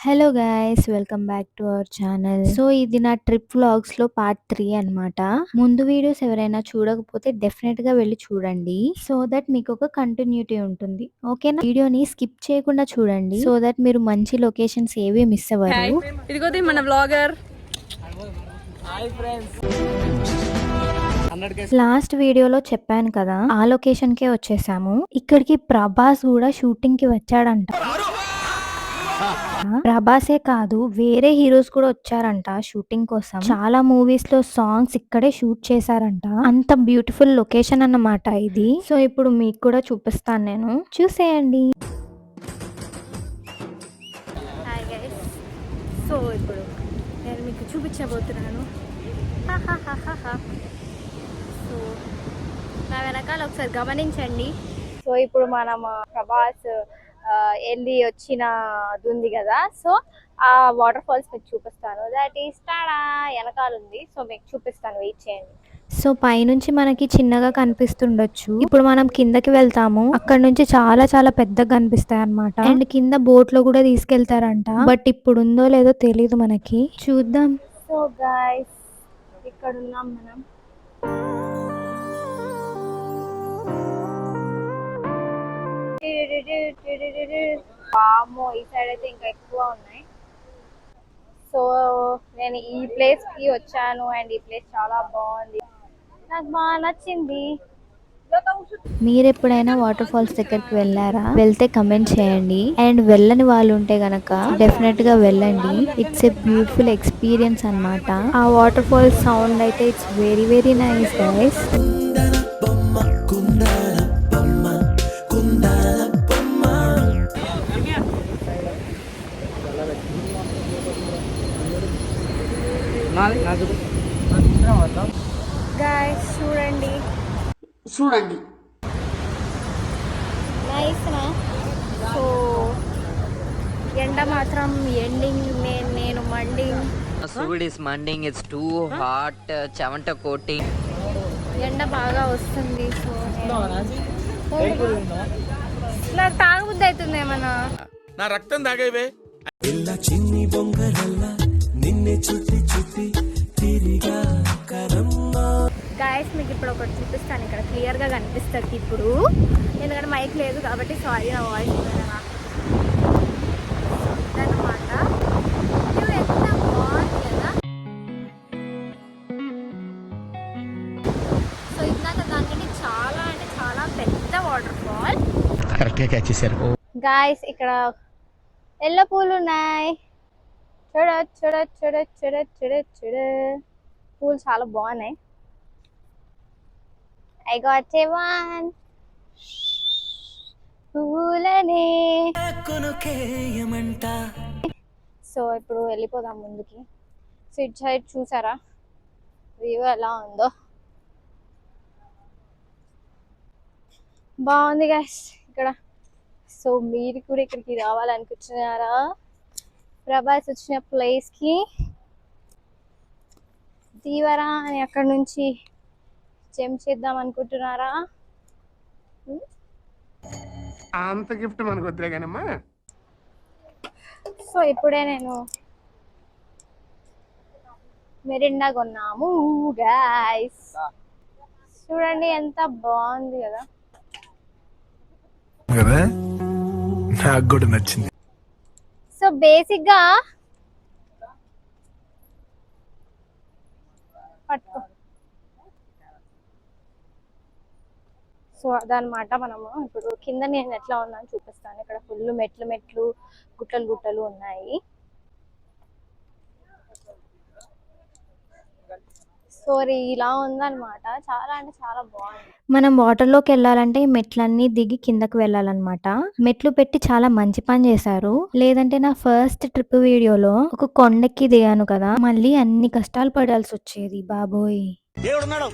Hello guys, welcome back to our channel. So ఇది నా trip vlogs లో part 3 అన్నమాట. ముందు వీడియోస్ ఎవరైనా చూడకపోతే డెఫినెట్ గా వెళ్ళి చూడండి, సో దట్ మీకు ఒక కంటిన్యూటీ ఉంటుంది. ఓకేనా? వీడియోని స్కిప్ చేయకుండా చూడండి, సో దట్ మీరు మంచి లొకేషన్స్ ఏవి మిస్ అవ్వరు. ఇదిగోది మన వ్లాగర్. లాస్ట్ వీడియోలో చెప్పాను కదా, ఆ లొకేషన్ కే వచ్చేసాము. ఇక్కడికి ప్రభాస్ కూడా షూటింగ్ కి వచ్చాడంట. ప్రభాసే కాదు, వేరే హీరోస్ కూడా వచ్చారంట షూటింగ్ కోసం. చాలా మూవీస్ లో సాంగ్స్ ఇక్కడే షూట్ చేశారంట. అంత బ్యూటిఫుల్ లొకేషన్ అన్నమాట ఇది. సో ఇప్పుడు మీకు కూడా చూపిస్తాను, నేను చూసేయండి. హాయ్ గైస్, సో ఇప్పుడు నేను మీకు చూపించబోతున్నాను. సో నా వెనకాల ఒకసారి గమనించండి. సో ఇప్పుడు మనం ప్రభాస్ వెళ్ళి వచ్చినది ఉంది కదా, సో ఆ వాటర్ ఫాల్స్ మీకు చూపిస్తాను. దట్ ఈస్ టాడా వెనకాల ఉంది. సో మీకు చూపిస్తాను, వెయిట్ చేయండి. సో పైనుంచి మనకి చిన్నగా కనిపిస్తుండొచ్చు. ఇప్పుడు మనం కిందకి వెళ్తాము, అక్కడ నుంచి చాలా చాలా పెద్దగా కనిపిస్తాయి అన్నమాట. అండ్ కింద బోట్ లో కూడా తీసుకెళ్తారంట, బట్ ఇప్పుడు ఉందో లేదో తెలీదు మనకి, చూద్దాం. సో గైస్, ఇక్కడ ఉన్నాం మనం. వామ్మో, ఈ సైడ్ అయితే ఇంకా ఎక్కువ ఉన్నాయి. సో నేను ఈ ప్లేస్ కి వచ్చాను అండ్ ఈ ప్లేస్ చాలా బాగుంది, నాకు బాగా నచ్చింది. మీరు ఎప్పుడైనా వాటర్ ఫాల్స్ దగ్గరికి వెళ్ళారా? వెళ్తే కమెంట్ చేయండి. అండ్ వెళ్ళని వాళ్ళు ఉంటే గనక డెఫినెట్ గా వెళ్ళండి. ఇట్స్ ఎ బ్యూటిఫుల్ ఎక్స్పీరియన్స్ అన్నమాట. ఆ వాటర్ ఫాల్స్ సౌండ్ అయితే it's very very nice guys. Guys చూడండి, నైస్ నా. సో ఎండ మాత్రం ఎండింగ్, నేను మండింగ్. Food is manding, it's too hot, chavanta coating. ఎండ బాగా వస్తుంది. సో నాకు తాగబుద్ధి అవుతుంది ఏమన్నా. నా రక్తం తాగేవే. గాయస్ మీకు ఇప్పుడు ఒకటి చూపిస్తాను, ఇక్కడ క్లియర్ గా కనిపిస్తుంది ఇప్పుడు, ఎందుకంటే మైక్ లేదు కాబట్టి. సారీ, నా వాయిస్ అన్నమాట. ఎంత బాగుంది కదా. సో ఇందాక దానికంటే చాలా అంటే చాలా పెద్ద వాటర్ ఫాల్. కరెక్ట్ గా క్యాచ్ చేశారు. గాయస్ ఇక్కడ ఎల్లో పూలు ఉన్నాయి, చూడ చూడ చూడ చూడ చూడ చూడ. పూలు చాలా బాగున్నాయి. I got a one పూలనే. సో ఇప్పుడు వెళ్ళిపోదాం ముందుకి. సో ఇటు సైడ్ చూసారా వ్యూ ఎలా ఉందో, బాగుంది గైస్ ఇక్కడ. సో మీరు కూడా ఇక్కడికి రావాలనుకుంటున్నారా? ప్రభాస్ వచ్చిన ప్లేస్ కి తీవరా అని అక్కడ నుంచి జంప్ చేద్దాం అనుకుంటున్నారా? అంత గిఫ్ట్ మనకు వద్దులే కానమ్మా. సో ఇప్పుడే నేను మెరిండా కొన్నాము గైస్, చూడండి ఎంత బాగుంది కదా. నాకు కూడా నచ్చింది. సో బేసిక్ గా పట్టుకో. సో అదనమాట, మనము ఇప్పుడు కింద నేను ఎట్లా ఉన్నాను చూపిస్తాను. ఇక్కడ ఫుల్ మెట్లు మెట్లు, గుట్టలు గుట్టలు ఉన్నాయి. సో ఇలా ఉందన్నమాట, చాలా అంటే చాలా బాగుంది. మనం వాటర్ లోకి వెళ్ళాలంటే ఈ మెట్లన్నీ దిగి కిందకు వెళ్ళాలన్నమాట. మెట్లు పెట్టి చాలా మంచి పని చేశారు, లేదంటే నా ఫస్ట్ ట్రిప్ వీడియోలో ఒక కొండెక్కి దిగాను కదా, మళ్ళీ అన్ని కష్టాలు పడాల్సి వచ్చేది బాబోయ్. దేవుడున్నాడు,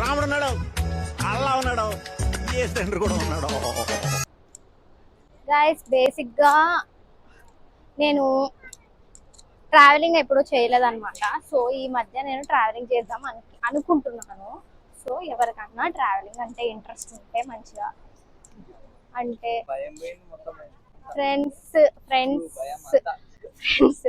రాముడున్నాడు, అల్లా ఉన్నాడు, ఏ తండ్రి కూడా ఉన్నాడు. గైస్ బేసిక్ గా నేను ట్రావెలింగ్ ఎప్పుడూ చేయలేదన్నమాట. సో ఈ మధ్య నేను ట్రావెలింగ్ చేద్దాం అనుకుంటున్నాను. సో ఎవరికన్నా ట్రావెలింగ్ అంటే ఇంట్రెస్ట్ ఉంటే మంచిగా, అంటే ఫ్రెండ్స్ ఫ్రెండ్స్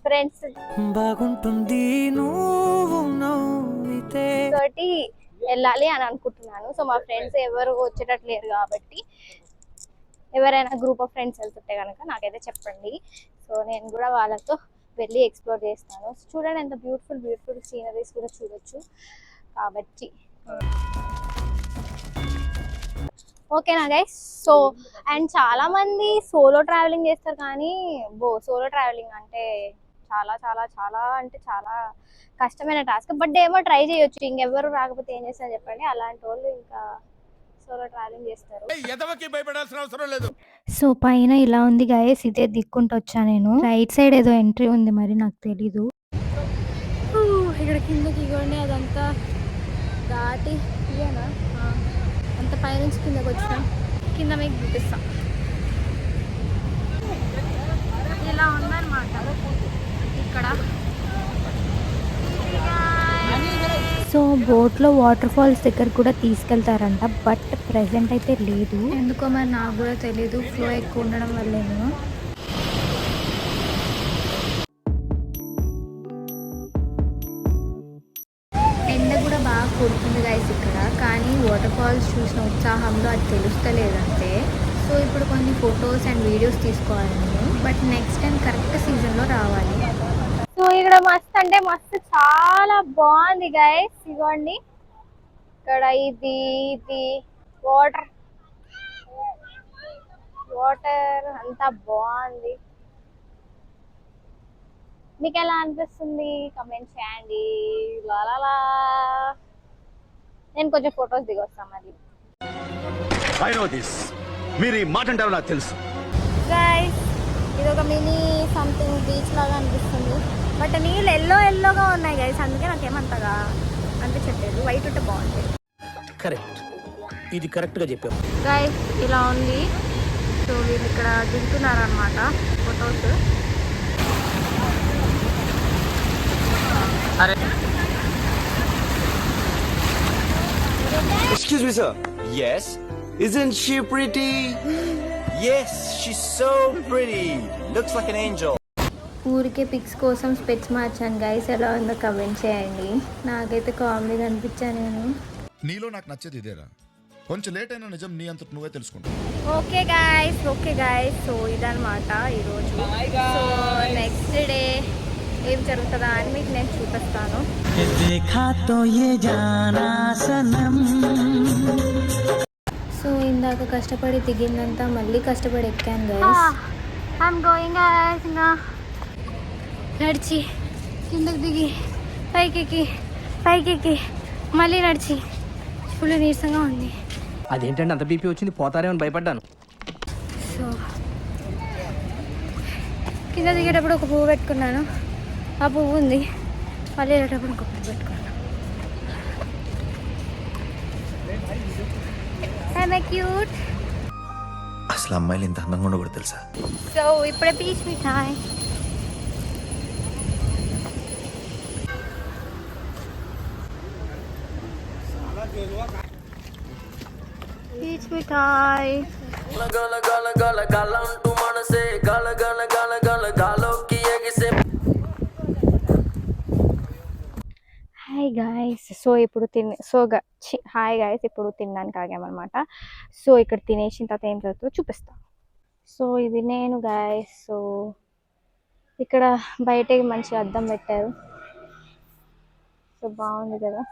ఫ్రెండ్స్ బాగుంటుంది నువ్వు నవ్వితే తోటి వెళ్ళాలి అని అనుకుంటున్నాను. సో మా ఫ్రెండ్స్ ఎవరు వచ్చేటట్టు లేరు కాబట్టి ఎవరైనా గ్రూప్ ఆఫ్ ఫ్రెండ్స్ వెళ్తుంటే కనుక నాకైతే చెప్పండి. సో నేను కూడా వాళ్ళతో వెళ్ళి ఎక్స్ప్లోర్ చేస్తాను. చూడండి ఎంత బ్యూటిఫుల్ బ్యూటిఫుల్ సీనరీస్ కూడా చూడొచ్చు కాబట్టి. ఓకేనా గైస్. సో అండ్ చాలా మంది సోలో ట్రావెలింగ్ చేస్తారు కానీ సోలో ట్రావెలింగ్ అంటే చాలా చాలా చాలా అంటే చాలా కష్టమైన టాస్క్. బట్ ఏమో ట్రై చేయొచ్చు, ఇంకెవరు రాకపోతే ఏం చేస్తారు చెప్పండి. అలాంటి వాళ్ళు ఇంకా సోలో ట్రావెలింగ్ చేస్తారు. ఎదవకి భయపడాల్సిన అవసరం లేదు. సో పైన ఇలా ఉంది గైస్, ఇదే దిక్కుంటూ వచ్చా నేను. రైట్ సైడ్ ఏదో ఎంట్రీ ఉంది, మరి నాకు తెలీదు. ఇక్కడ కిందకి ఇవ్వండి, అదంతా దాటి ఇదేనా అంత పైనుంచి కిందకి వచ్చిన కింద మీకు చూపిస్తాం. ఇలా ఉందన్నమాట ఇక్కడ. సో బోట్లో వాటర్ ఫాల్స్ దగ్గర కూడా తీసుకెళ్తారంట, బట్ ప్రెసెంట్ అయితే లేదు. ఎందుకో మరి నాకు కూడా తెలీదు, ఫ్లో ఎక్కువ ఉండడం వల్లేమో. ఎండ కూడా బాగా కొడుతుంది గైస్ ఇక్కడ, కానీ వాటర్ ఫాల్స్ చూసిన ఉత్సాహంలో అది తెలుస్తలేదంటే. సో ఇప్పుడు కొన్ని ఫొటోస్ అండ్ వీడియోస్ తీసుకోవాలి నేను, బట్ నెక్స్ట్ టైం కరెక్ట్ సీజన్లో రావాలి. సో ఇక్కడ మస్తు అంటే మస్తు చాలా బాగుంది గైస్. ఇవ్వండి ఇక్కడ ఇది వాటర్ వాటర్ అంతా బాగుంది. మీకు ఎలా అనిపిస్తుంది కమెంట్ చేయండి. లాలా నేను కొంచెం ఫొటోస్ దిగొస్తాను మళ్ళీ. I know this. మీరు ఈ మాట అంటారో నాకు తెలుసు. గైస్ ఇది ఒక మినీ సంథింగ్ బీచ్ లాగా అనిపిస్తుంది, బట్ నీళ్ళు ఎల్లోగా ఉన్నాయి గైస్, అందుకే నాకేమంతగా అనిపించట్లేదు. వైట్ ఉంటే బాగుంటుంది. కరెక్ట్, ఇది కరెక్ట్ గా చెప్పావు. గైస్ ఇలా ఉంది. సో వీళ్ళు ఇక్కడ దిగుతున్నారు అనమాట photos. Excuse me, sir. Yes? Isn't she pretty? Yes, she's so pretty. Looks like an angel. ఊరికే పిక్స్ కోసం స్పెట్స్ మార్చాను గైస్, ఎలా ఉందో కమెంట్ చేయండి. నాకైతే కామెడీగా అనిపించా నేను. నీలో నాకు నచ్చేది ఇదేరా, కొంచెం లేట్ అయినా నిజం నీ అంతట నువ్వే తెలుసుకుంటావు. ఓకే గైస్ సో ఇదన్నమాట ఈరోజు. సో నెక్స్ట్ డే ఏం జరుగుతుందా అని మీకు నేను చూపిస్తాను. సో ఇందాక కష్టపడి దిగిందంతా మళ్ళీ కష్టపడి ఎక్కాను గైస్. I'm going guys. ఇంకా నడిచి కిందకి దిగి పైకి మళ్ళీ నడిచి ఫుల్ నీరసంగా ఉంది. అదేంటంటే అంత బీపీ వచ్చింది, పోతారేమని భయపడ్డాను. సో కింద దిగేటప్పుడు ఒక పువ్వు పెట్టుకున్నాను, ఆ పువ్వు ఉంది. మళ్ళీ వెళ్ళేటప్పుడు ఇంకొక పువ్వు పెట్టుకున్నాను. క్యూట్. అసలు అమ్మాయిలు ఇంత అందంగా ఉండకూడదు తెలుసా? సో ఇప్పుడే పీచ్ మిఠాయి. పీచ్ మిఠాయి. Hi guys. సో ఇప్పుడు హాయ్ గాయస్, ఇప్పుడు తినడానికి ఆగామన్నమాట. సో ఇక్కడ తినేసిన తర్వాత ఏం జరుగుతుందో చూపిస్తాను. సో ఇది నేను గాయస్. సో ఇక్కడ బయటకి మంచిగా అద్దం పెట్టారు, సో బాగుంది కదా.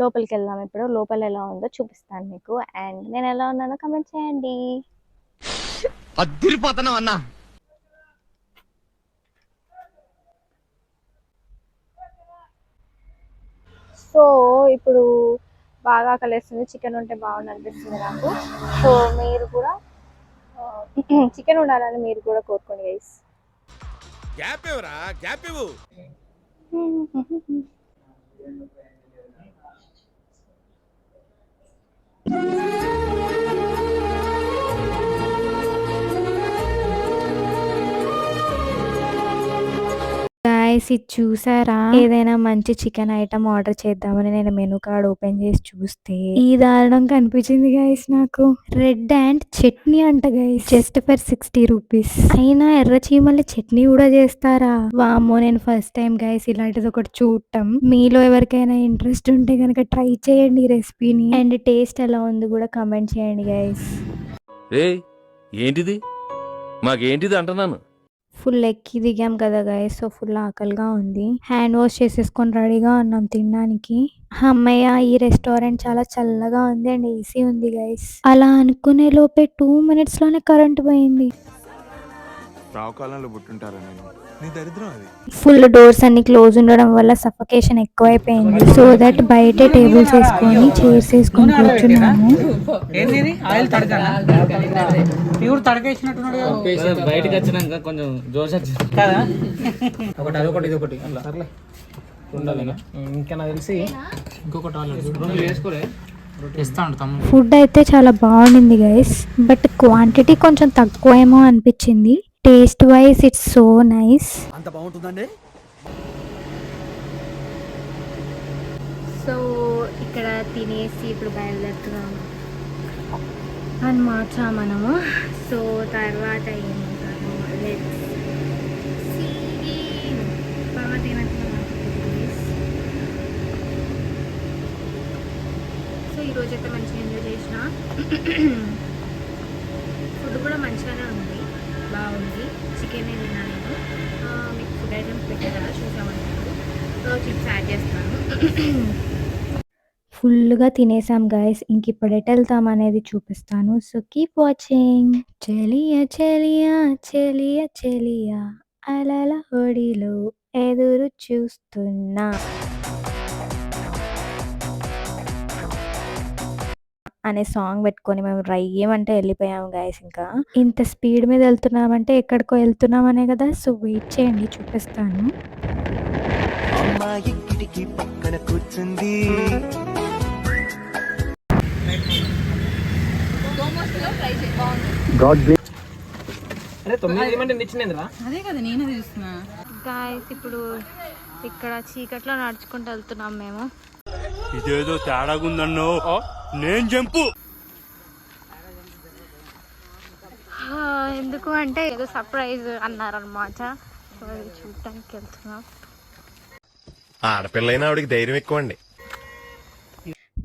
లోపలికి వెళ్దాం ఇప్పుడు, లోపల ఎలా ఉందో చూపిస్తాను మీకు. అండ్ నేను ఎలా ఉన్నానో కమెంట్ చేయండి. అదిరిపోతున్నావు అన్నా. సో ఇప్పుడు బాగా కలిస్తుంది, చికెన్ ఉంటే బాగుంది అనిపిస్తుంది నాకు. సో మీరు కూడా చికెన్ ఉండాలని మీరు కూడా కోరుకోండి గైస్. గ్యాప్ ఇవ్వరా, గ్యాప్ ఇవ్వు. గాయ్స్ ఇది చూసారా, ఏదైనా మంచి చికెన్ ఐటమ్ ఆర్డర్ చేద్దామని నేను మెనూ కార్డ్ ఓపెన్ చేసి చూస్తే ఈ దారుణం కనిపించింది గైస్ నాకు. రెడ్ అండ్ చట్నీ అంట గైస్, జస్ట్ ఫర్ 60 రూపీస్. అయినా ఎర్ర చీమల్ని చట్నీ కూడా చేస్తారా? వామ్మో, నేను ఫస్ట్ టైం గైస్ ఇలాంటిది ఒకటి చూడటం. మీలో ఎవరికైనా ఇంట్రెస్ట్ ఉంటే కనుక ట్రై చేయండి ఈ రెసిపీని, అండ్ టేస్ట్ ఎలా ఉంది కూడా కమెంట్ చేయండి గైస్. ఏంటిది మాకేంటిది అంటున్నాను. ఫుల్ ఎక్కి దిగాం కదా గైస్, సో ఫుల్ ఆకలిగా ఉంది. హ్యాండ్ వాష్ చేసేసుకొని రెడీగా ఉన్నాం తినడానికి. అమ్మయ్య, ఈ రెస్టారెంట్ చాలా చల్లగా ఉంది అండ్ ఏసీ ఉంది గైస్. అలా అనుకునే లోపే 2 minutes లోనే కరెంట్ పోయింది. రావుకాలంలో పుట్టుంటారా నేను, నీ దరిద్రం అది. ఫుల్ డోర్స్ అన్ని క్లోజ్ ఉండడం వల్ల సఫకేషన్ ఎక్కువైపోయింది. సో దట్ బయటే టేబుల్స్ వేసుకొని చైర్స్ వేసుకొని కూర్చున్నాము. బయటకు వచ్చినాక కొంచెం జోష్ వచ్చింది కదా, ఒకటి అదొకటి ఇదొకటి అట్లా ఉండాలి. ఇంకా నాకు తెలిసి ఇంకొకటి వేసుకోలే. ఫుడ్ అయితే చాలా బాగుండింది గైస్, బట్ క్వాంటిటీ కొంచెం తక్కువ ఏమో అనిపించింది. Taste wise it's so nice. అంత బాగుంటుందండి. సో ఇక్కడ తినేసి ఇప్పుడు బయలుదేరుతున్నాము అన్నమాట మనము. సో తర్వాత ఏమంటారు, తర్వాత ఏమంటున్నాము. సో ఈరోజు అయితే మంచిగా ఎంజాయ్ చేసిన. ఫుడ్ కూడా మంచిగానే ఉంది, బాగుంది. చికెన్ తిన్నాను నేను. మీకు ఫుడ్ ఐటమ్స్ పెట్టే కదా చూసామన్నారు, సో చిప్స్ యాడ్ చేస్తాను. ఫుల్గా తినేసాం గైస్. ఇంక ఇప్పుడు ఎటు వెళ్తాం అనేది చూపిస్తాను. So keep watching. చెలియా చెలియా చెలియా చెలియా అలల ఒడిలో ఎదురు చూస్తున్నా అనే సాంగ్ పెట్టుకొని మేము రయ్యమంటే వెళ్ళిపోయాము గైస్. ఇంకా ఇంత స్పీడ్ మీద వెళ్తున్నామంటే ఎక్కడికో వెళ్తున్నామనే కదా. సో వెయిట్ చేయండి, చూపిస్తాను. అమ్మాయి కిటికీ పక్కన కూర్చుంది. అరే 9 ఏమంటే నిచ్చినేంద్రా. గాయస్ ఇప్పుడు ఇక్కడ చీకట్లో నడుచుకుంటూ వెళ్తున్నాం మేము. ఇదేదో తేడాగుందన్నో నేను జంపు. ఎందుకు అంటే ఏదో సర్ప్రైజ్ అన్నారనమాట. సో అది చూడటానికి వెళ్తున్నాం. ఆడపిల్లైనా ఆవిడకి ధైర్యం ఎక్కువ అండి.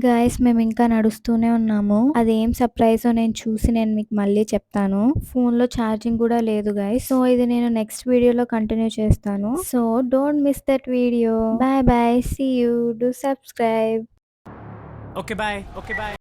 గాయస్ మేము ఇంకా నడుస్తూనే ఉన్నాము. అదేం సర్ప్రైజ్ నేను చూసి నేను మీకు మళ్ళీ చెప్తాను. ఫోన్ లో ఛార్జింగ్ కూడా లేదు గాయస్. సో ఇది నేను నెక్స్ట్ వీడియోలో కంటిన్యూ చేస్తాను. So don't miss that video. Bye bye, see you, do subscribe. Okay bye.